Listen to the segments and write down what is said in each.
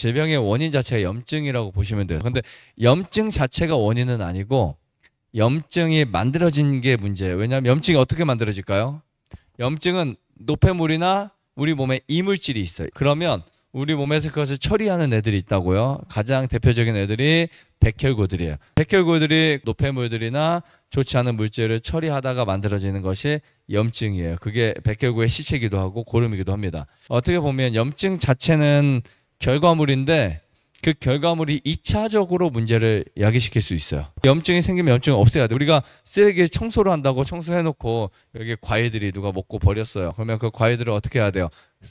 질병의 원인 자체가 염증이라고 보시면 돼요. 근데 염증 자체가 원인은 아니고 염증이 만들어진 게 문제예요. 왜냐하면 염증이 어떻게 만들어질까요? 염증은 노폐물이나 우리 몸에 이물질이 있어요. 그러면 우리 몸에서 그것을 처리하는 애들이 있다고요. 가장 대표적인 애들이 백혈구들이에요. 백혈구들이 노폐물들이나 좋지 않은 물질을 처리하다가 만들어지는 것이 염증이에요. 그게 백혈구의 시체이기도 하고 고름이기도 합니다. 어떻게 보면 염증 자체는 결과물인데 그 결과물이 2차적으로 문제를 야기시킬 수 있어요. 염증이 생기면 염증을 없애야 돼. 우리가 쓰레기 청소를 한다고 청소해놓고 여기 과일들이 누가 먹고 버렸어요. 그러면 그 과일들을 어떻게 해야 돼요?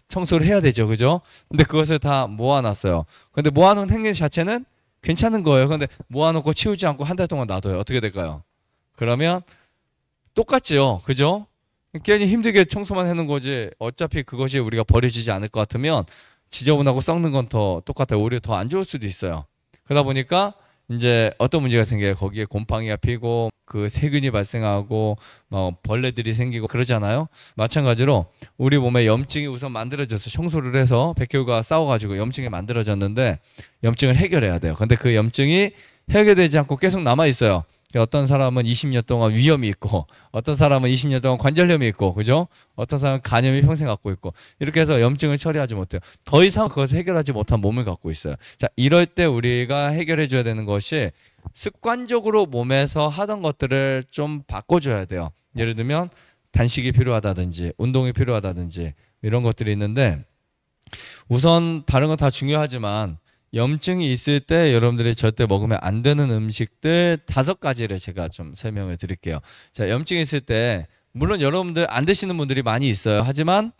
청소를 해야 되죠. 그죠? 근데 그것을 다 모아놨어요. 근데 모아놓은 행위 자체는 괜찮은 거예요. 근데 모아놓고 치우지 않고 한 달 동안 놔둬요. 어떻게 될까요? 그러면 똑같죠. 그죠? 괜히 힘들게 청소만 해놓은 거지. 어차피 그것이 우리가 버려지지 않을 것 같으면 지저분하고 썩는 건 더 똑같아요. 오히려 더 안 좋을 수도 있어요. 그러다 보니까 이제 어떤 문제가 생겨요. 거기에 곰팡이가 피고 그 세균이 발생하고 벌레들이 생기고 그러잖아요. 마찬가지로 우리 몸에 염증이 우선 만들어져서 청소를 해서 백혈구가 싸워가지고 염증이 만들어졌는데 염증을 해결해야 돼요. 근데 그 염증이 해결되지 않고 계속 남아 있어요. 어떤 사람은 20년 동안 위염이 있고 어떤 사람은 20년 동안 관절염이 있고 그죠? 어떤 사람은 간염이 평생 갖고 있고 이렇게 해서 염증을 처리하지 못해요. 더 이상 그것을 해결하지 못한 몸을 갖고 있어요. 자, 이럴 때 우리가 해결해 줘야 되는 것이 습관적으로 몸에서 하던 것들을 좀 바꿔줘야 돼요. 예를 들면 단식이 필요하다든지 운동이 필요하다든지 이런 것들이 있는데 우선 다른 건 다 중요하지만 염증이 있을 때 여러분들이 절대 먹으면 안 되는 음식들 5가지를 제가 좀 설명을 드릴게요. 자, 염증이 있을 때 물론 여러분들 안 드시는 분들이 많이 있어요. 하지만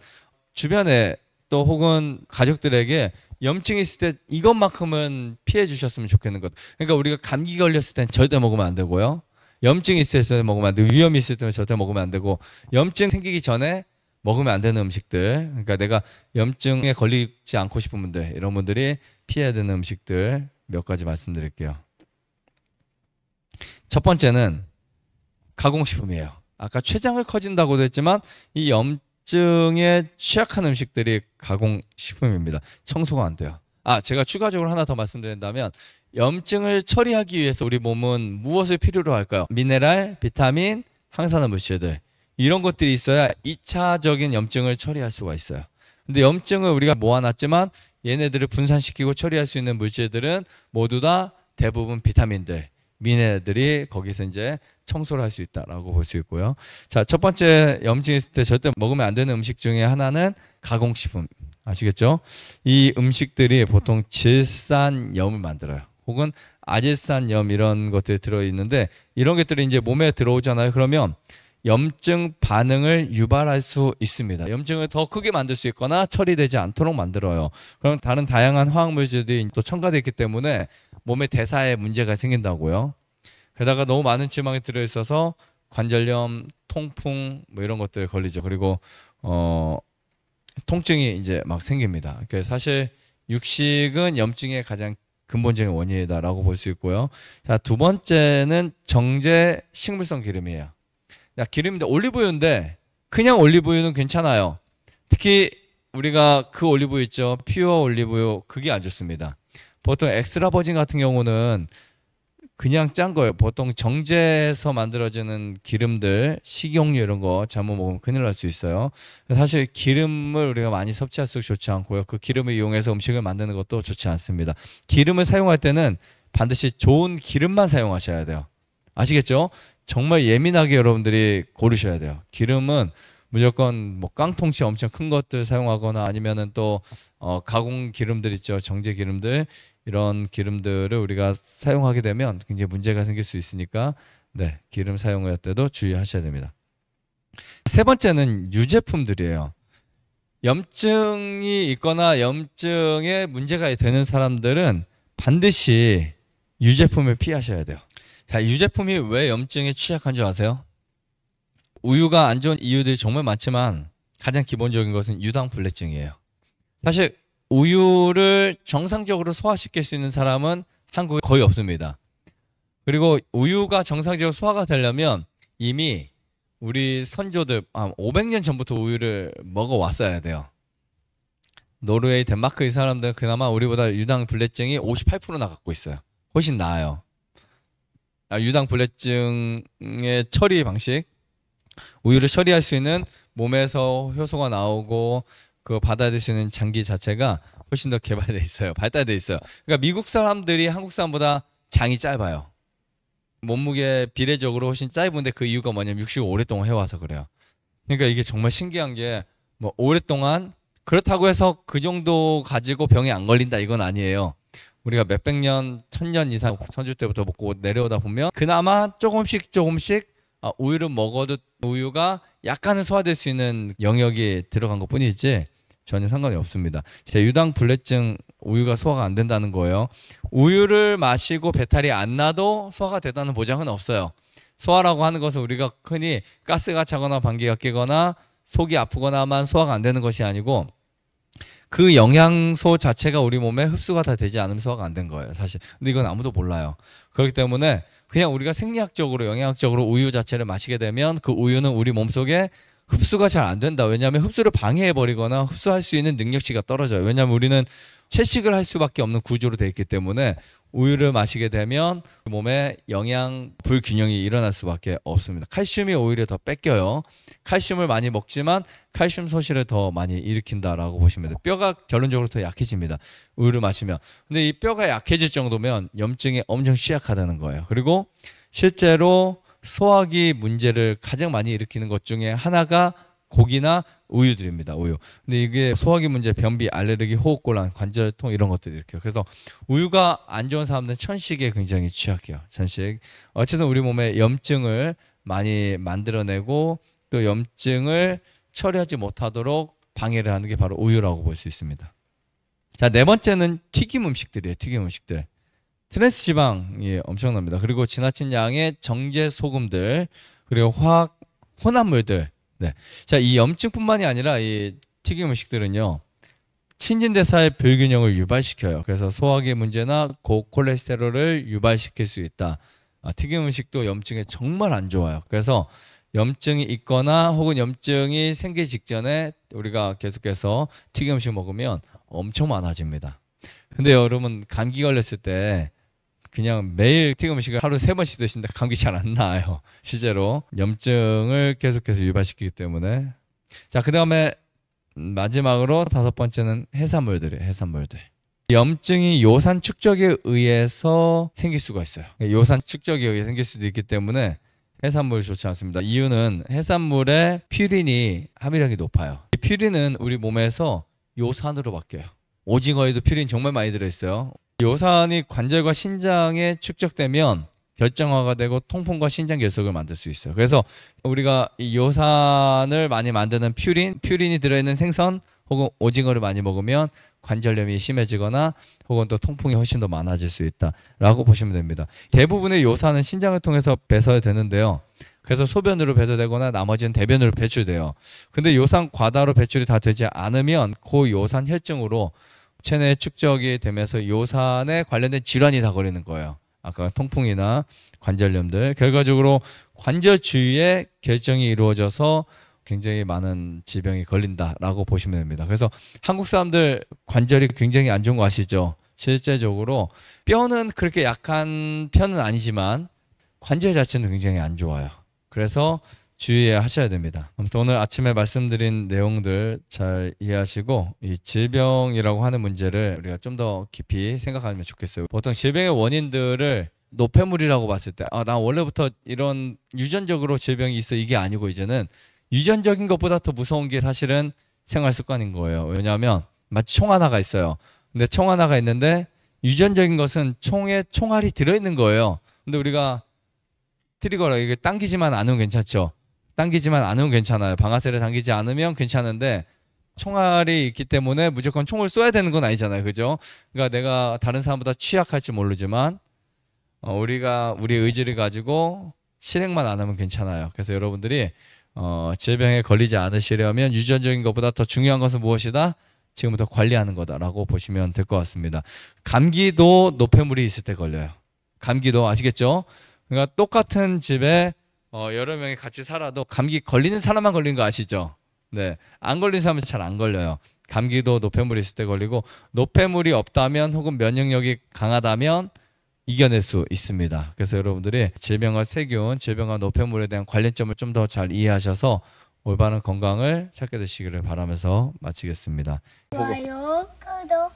주변에 또 혹은 가족들에게 염증이 있을 때 이것만큼은 피해 주셨으면 좋겠는 것. 그러니까 우리가 감기 걸렸을 땐 절대 먹으면 안 되고요. 염증이 있을 때 먹으면 안 되고 위염이 있을 때는 절대 먹으면 안 되고 염증 생기기 전에 먹으면 안 되는 음식들. 그러니까 내가 염증에 걸리지 않고 싶은 분들 이런 분들이 피해야 되는 음식들 몇 가지 말씀드릴게요. 첫 번째는 가공식품이에요. 아까 췌장을 커진다고도 했지만 이 염증에 취약한 음식들이 가공식품입니다. 청소가 안 돼요. 제가 추가적으로 하나 더 말씀드린다면 염증을 처리하기 위해서 우리 몸은 무엇을 필요로 할까요? 미네랄, 비타민, 항산화 물질들 이런 것들이 있어야 2차적인 염증을 처리할 수가 있어요. 근데 염증을 우리가 모아놨지만 얘네들을 분산시키고 처리할 수 있는 물질들은 모두 다 대부분 비타민들, 미네랄들이 거기서 이제 청소를 할 수 있다라고 볼 수 있고요. 자, 첫 번째 염증이 있을 때 절대 먹으면 안 되는 음식 중에 하나는 가공식품. 아시겠죠? 이 음식들이 보통 질산염을 만들어요. 혹은 아질산염 이런 것들이 들어있는데 이런 것들이 이제 몸에 들어오잖아요. 그러면 염증 반응을 유발할 수 있습니다. 염증을 더 크게 만들 수 있거나 처리되지 않도록 만들어요. 그럼 다른 다양한 화학물질들이 또 첨가되어 있기 때문에 몸의 대사에 문제가 생긴다고요. 게다가 너무 많은 지방이 들어있어서 관절염, 통풍 뭐 이런 것들 걸리죠. 그리고 통증이 이제 막 생깁니다. 그러니까 사실 육식은 염증의 가장 근본적인 원인이다라고 볼 수 있고요. 자, 두 번째는 정제 식물성 기름이에요. 기름인데 올리브유인데 그냥 올리브유는 괜찮아요. 특히 우리가 그 올리브유 있죠. 퓨어 올리브유 그게 안 좋습니다. 보통 엑스트라 버진 같은 경우는 그냥 짠 거예요. 보통 정제해서 만들어지는 기름들, 식용유 이런 거 잘못 먹으면 큰일 날 수 있어요. 사실 기름을 우리가 많이 섭취할수록 좋지 않고요. 그 기름을 이용해서 음식을 만드는 것도 좋지 않습니다. 기름을 사용할 때는 반드시 좋은 기름만 사용하셔야 돼요. 아시겠죠? 정말 예민하게 여러분들이 고르셔야 돼요. 기름은 무조건 뭐 깡통치 엄청 큰 것들 사용하거나 아니면은 또 가공 기름들 있죠. 정제 기름들 이런 기름들을 우리가 사용하게 되면 굉장히 문제가 생길 수 있으니까 네, 기름 사용할 때도 주의하셔야 됩니다. 세 번째는 유제품들이에요. 염증이 있거나 염증에 문제가 되는 사람들은 반드시 유제품을 피하셔야 돼요. 자, 유제품이 왜 염증에 취약한 줄 아세요? 우유가 안 좋은 이유들이 정말 많지만 가장 기본적인 것은 유당불내증이에요. 사실 우유를 정상적으로 소화시킬 수 있는 사람은 한국에 거의 없습니다. 그리고 우유가 정상적으로 소화가 되려면 이미 우리 선조들 500년 전부터 우유를 먹어왔어야 돼요. 노르웨이, 덴마크 이 사람들은 그나마 우리보다 유당 불내증이 58%나 갖고 있어요. 훨씬 나아요. 유당 불내증의 처리 방식, 우유를 처리할 수 있는 몸에서 효소가 나오고 그 받아들일 수 있는 장기 자체가 훨씬 더 개발돼 있어요. 발달돼 있어요. 그러니까 미국 사람들이 한국 사람보다 장이 짧아요. 몸무게 비례적으로 훨씬 짧은데 그 이유가 뭐냐면 육식을 오랫동안 해와서 그래요. 그러니까 이게 정말 신기한 게 뭐 오랫동안 그렇다고 해서 그 정도 가지고 병이 안 걸린다 이건 아니에요. 우리가 몇백 년, 1000년 이상 선조 때부터 먹고 내려오다 보면 그나마 조금씩 우유를 먹어도 우유가 약간은 소화될 수 있는 영역이 들어간 것 뿐이지 전혀 상관이 없습니다. 제 유당 불내증 우유가 소화가 안 된다는 거예요. 우유를 마시고 배탈이 안 나도 소화가 되다는 보장은 없어요. 소화라고 하는 것은 우리가 흔히 가스가 차거나 방귀가 뀌거나 속이 아프거나만 소화가 안 되는 것이 아니고 그 영양소 자체가 우리 몸에 흡수가 다 되지 않으면 소화가 안 된 거예요, 사실. 근데 이건 아무도 몰라요. 그렇기 때문에 그냥 우리가 생리학적으로, 영양학적으로 우유 자체를 마시게 되면 그 우유는 우리 몸속에 흡수가 잘 안 된다. 왜냐하면 흡수를 방해해버리거나 흡수할 수 있는 능력치가 떨어져요. 왜냐하면 우리는 채식을 할 수밖에 없는 구조로 되어 있기 때문에 우유를 마시게 되면 몸에 영양 불균형이 일어날 수밖에 없습니다. 칼슘이 오히려 더 뺏겨요. 칼슘을 많이 먹지만 칼슘 소실을 더 많이 일으킨다라고 보시면 돼요. 뼈가 결론적으로 더 약해집니다. 우유를 마시면. 근데 이 뼈가 약해질 정도면 염증에 엄청 취약하다는 거예요. 그리고 실제로 소화기 문제를 가장 많이 일으키는 것 중에 하나가 고기나 우유들입니다. 우유. 근데 이게 소화기 문제, 변비, 알레르기, 호흡곤란, 관절통 이런 것들이 일으켜요. 그래서 우유가 안 좋은 사람들은 천식에 굉장히 취약해요. 천식. 어쨌든 우리 몸에 염증을 많이 만들어내고 또 염증을 처리하지 못하도록 방해를 하는 게 바로 우유라고 볼 수 있습니다. 자, 네 번째는 튀김 음식들이에요. 튀김 음식들. 트랜스 지방이 엄청납니다. 그리고 지나친 양의 정제 소금들, 그리고 화학 혼합물들. 네. 자, 이 염증뿐만이 아니라 이 튀김 음식들은요, 신진대사의 불균형을 유발시켜요. 그래서 소화기 문제나 고콜레스테롤을 유발시킬 수 있다. 튀김 음식도 염증에 정말 안 좋아요. 그래서 염증이 있거나 혹은 염증이 생기기 직전에 우리가 계속해서 튀김 음식 먹으면 엄청 많아집니다. 근데 여러분 감기 걸렸을 때 그냥 매일 튀김 음식을 하루 3번씩 드시는데 감기 잘 안 나아요. 실제로 염증을 계속해서 유발시키기 때문에. 자, 그 다음에 마지막으로 5번째는 해산물들이에요. 해산물들. 염증이 요산 축적에 의해서 생길 수가 있어요. 요산 축적에 의해 생길 수도 있기 때문에 해산물 좋지 않습니다. 이유는 해산물의 퓨린이 함유량이 높아요. 이 퓨린은 우리 몸에서 요산으로 바뀌어요. 오징어에도 퓨린 정말 많이 들어있어요. 요산이 관절과 신장에 축적되면 결정화가 되고 통풍과 신장 결석을 만들 수 있어요. 그래서 우리가 이 요산을 많이 만드는 퓨린이 들어있는 생선 혹은 오징어를 많이 먹으면 관절염이 심해지거나 혹은 또 통풍이 훨씬 더 많아질 수 있다라고 보시면 됩니다. 대부분의 요산은 신장을 통해서 배설되는데요. 그래서 소변으로 배설되거나 나머지는 대변으로 배출돼요. 근데 요산 과다로 배출이 다 되지 않으면 고요산 혈증으로 체내에 축적이 되면서 요산에 관련된 질환이 다 걸리는 거예요. 아까 통풍이나 관절염들. 결과적으로 관절 주위에 결정이 이루어져서 굉장히 많은 질병이 걸린다라고 보시면 됩니다. 그래서 한국 사람들 관절이 굉장히 안 좋은 거 아시죠? 실제적으로 뼈는 그렇게 약한 편은 아니지만 관절 자체는 굉장히 안 좋아요. 그래서 주의하셔야 됩니다. 아무튼 오늘 아침에 말씀드린 내용들 잘 이해하시고 이 질병이라고 하는 문제를 우리가 좀 더 깊이 생각하면 좋겠어요. 보통 질병의 원인들을 노폐물이라고 봤을 때 나 원래부터 이런 유전적으로 질병이 있어 이게 아니고 이제는 유전적인 것보다 더 무서운 게 사실은 생활 습관인 거예요. 왜냐하면 마치 총 하나가 있어요. 근데 총 하나가 있는데 유전적인 것은 총에 총알이 들어있는 거예요. 근데 우리가 트리거라 이게 당기지만 않으면 괜찮죠. 당기지만 않으면 괜찮아요. 방아쇠를 당기지 않으면 괜찮은데 총알이 있기 때문에 무조건 총을 쏘야 되는 건 아니잖아요. 그죠? 그러니까 내가 다른 사람보다 취약할지 모르지만 우리가 우리 의지를 가지고 실행만 안 하면 괜찮아요. 그래서 여러분들이 질병에 걸리지 않으시려면 유전적인 것보다 더 중요한 것은 무엇이다? 지금부터 관리하는 거다라고 보시면 될 것 같습니다. 감기도 노폐물이 있을 때 걸려요. 감기도 아시겠죠? 그러니까 똑같은 집에 여러 명이 같이 살아도 감기 걸리는 사람만 걸리는 거 아시죠? 네, 안 걸리는 사람은 잘 안 걸려요. 감기도 노폐물이 있을 때 걸리고 노폐물이 없다면 혹은 면역력이 강하다면 이겨낼 수 있습니다. 그래서 여러분들이 질병과 세균, 질병과 노폐물에 대한 관련점을 좀 더 잘 이해하셔서 올바른 건강을 찾게 되시기를 바라면서 마치겠습니다. 좋아요, 구독,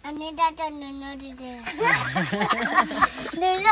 안내자전 눌러주세요. 눌러주세요.